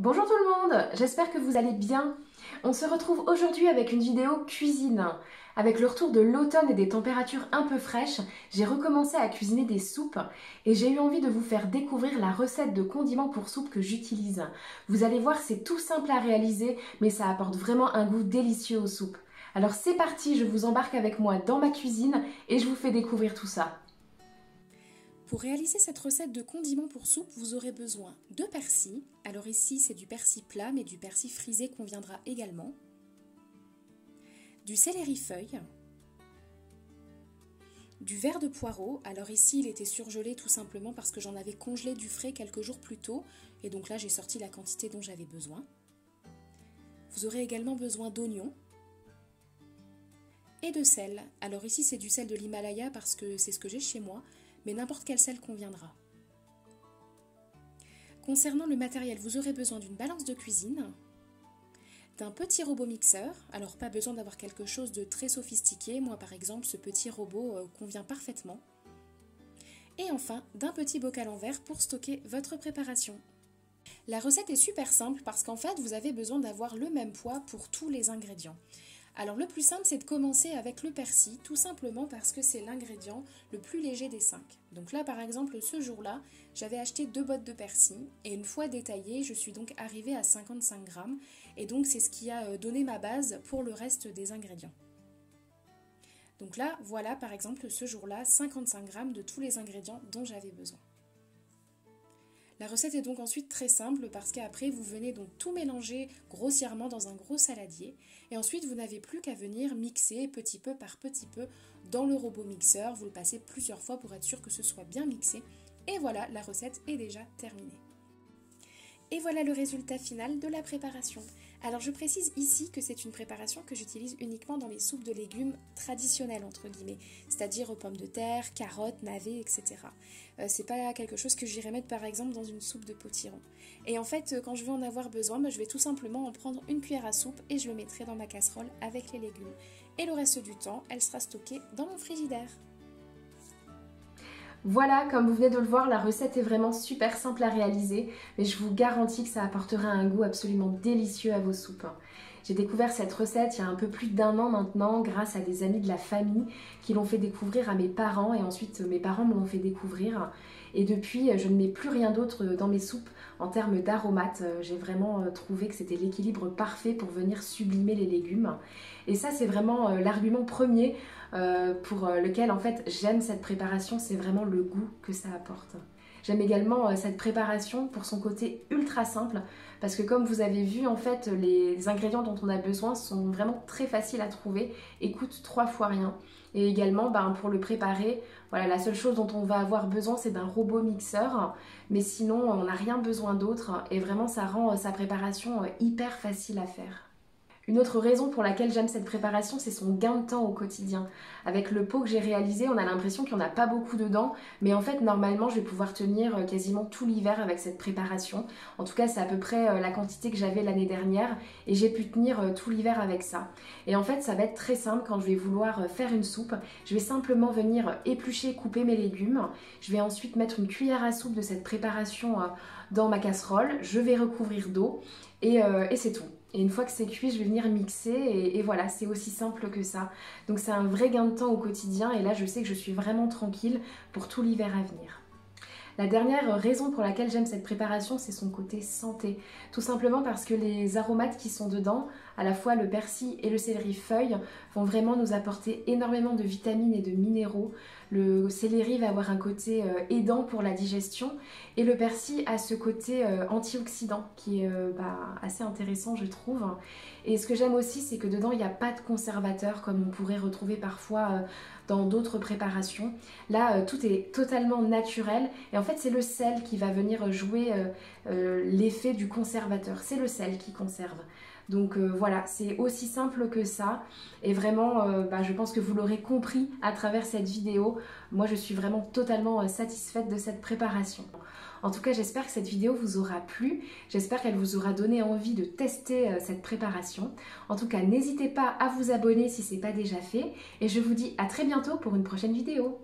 Bonjour tout le monde, j'espère que vous allez bien. On se retrouve aujourd'hui avec une vidéo cuisine. Avec le retour de l'automne et des températures un peu fraîches, j'ai recommencé à cuisiner des soupes et j'ai eu envie de vous faire découvrir la recette de condiments pour soupe que j'utilise. Vous allez voir, c'est tout simple à réaliser, mais ça apporte vraiment un goût délicieux aux soupes. Alors c'est parti, je vous embarque avec moi dans ma cuisine et je vous fais découvrir tout ça. Pour réaliser cette recette de condiments pour soupe, vous aurez besoin de persil. Alors ici, c'est du persil plat, mais du persil frisé conviendra également. Du céleri feuille. Du verre de poireau. Alors ici, il était surgelé tout simplement parce que j'en avais congelé du frais quelques jours plus tôt. Et donc là, j'ai sorti la quantité dont j'avais besoin. Vous aurez également besoin d'oignons. Et de sel. Alors ici, c'est du sel de l'Himalaya parce que c'est ce que j'ai chez moi. Mais n'importe quel sel conviendra. Concernant le matériel, vous aurez besoin d'une balance de cuisine, d'un petit robot mixeur, alors pas besoin d'avoir quelque chose de très sophistiqué, moi par exemple ce petit robot convient parfaitement, et enfin d'un petit bocal en verre pour stocker votre préparation. La recette est super simple parce qu'en fait vous avez besoin d'avoir le même poids pour tous les ingrédients. Alors le plus simple c'est de commencer avec le persil, tout simplement parce que c'est l'ingrédient le plus léger des 5. Donc là par exemple ce jour-là, j'avais acheté 2 bottes de persil et une fois détaillé, je suis donc arrivée à 55 grammes et donc c'est ce qui a donné ma base pour le reste des ingrédients. Donc là voilà par exemple ce jour-là 55 grammes de tous les ingrédients dont j'avais besoin. La recette est donc ensuite très simple parce qu'après vous venez donc tout mélanger grossièrement dans un gros saladier et ensuite vous n'avez plus qu'à venir mixer petit peu par petit peu dans le robot mixeur. Vous le passez plusieurs fois pour être sûr que ce soit bien mixé et voilà, la recette est déjà terminée. Et voilà le résultat final de la préparation. Alors je précise ici que c'est une préparation que j'utilise uniquement dans les soupes de légumes traditionnelles entre guillemets, c'est-à-dire pommes de terre, carottes, navets, etc. C'est pas quelque chose que j'irais mettre par exemple dans une soupe de potiron. Et en fait quand je vais en avoir besoin, je vais tout simplement en prendre une cuillère à soupe et je le mettrai dans ma casserole avec les légumes. Et le reste du temps, elle sera stockée dans mon frigidaire. Voilà, comme vous venez de le voir, la recette est vraiment super simple à réaliser, mais je vous garantis que ça apportera un goût absolument délicieux à vos soupes. J'ai découvert cette recette il y a un peu plus d'1 an maintenant grâce à des amis de la famille qui l'ont fait découvrir à mes parents et ensuite mes parents me l'ont fait découvrir. Et depuis, je ne mets plus rien d'autre dans mes soupes en termes d'aromates. J'ai vraiment trouvé que c'était l'équilibre parfait pour venir sublimer les légumes. Et ça, c'est vraiment l'argument premier pour lequel en fait j'aime cette préparation, c'est vraiment le goût que ça apporte. J'aime également cette préparation pour son côté ultra simple parce que comme vous avez vu en fait les ingrédients dont on a besoin sont vraiment très faciles à trouver et coûtent 3 fois rien. Et également pour le préparer, voilà, la seule chose dont on va avoir besoin c'est d'un robot mixeur, mais sinon on n'a rien besoin d'autre et vraiment ça rend sa préparation hyper facile à faire. Une autre raison pour laquelle j'aime cette préparation, c'est son gain de temps au quotidien. Avec le pot que j'ai réalisé, on a l'impression qu'il n'y en a pas beaucoup dedans, mais en fait, normalement, je vais pouvoir tenir quasiment tout l'hiver avec cette préparation. En tout cas, c'est à peu près la quantité que j'avais l'année dernière, et j'ai pu tenir tout l'hiver avec ça. Et en fait, ça va être très simple quand je vais vouloir faire une soupe. Je vais simplement venir éplucher, couper mes légumes. Je vais ensuite mettre une cuillère à soupe de cette préparation dans ma casserole. Je vais recouvrir d'eau, et c'est tout. Et une fois que c'est cuit, je vais venir mixer et voilà, c'est aussi simple que ça. Donc c'est un vrai gain de temps au quotidien et là je sais que je suis vraiment tranquille pour tout l'hiver à venir. La dernière raison pour laquelle j'aime cette préparation, c'est son côté santé. Tout simplement parce que les aromates qui sont dedans, à la fois le persil et le céleri feuille, vont vraiment nous apporter énormément de vitamines et de minéraux. Le céleri va avoir un côté aidant pour la digestion et le persil a ce côté antioxydant qui est assez intéressant je trouve. Et ce que j'aime aussi c'est que dedans il n'y a pas de conservateur comme on pourrait retrouver parfois dans d'autres préparations. Là tout est totalement naturel et en fait c'est le sel qui va venir jouer l'effet du conservateur. C'est le sel qui conserve. Donc voilà, c'est aussi simple que ça et vraiment je pense que vous l'aurez compris à travers cette vidéo. Moi je suis vraiment totalement satisfaite de cette préparation. En tout cas j'espère que cette vidéo vous aura plu, j'espère qu'elle vous aura donné envie de tester cette préparation. En tout cas n'hésitez pas à vous abonner si ce n'est pas déjà fait et je vous dis à très bientôt pour une prochaine vidéo.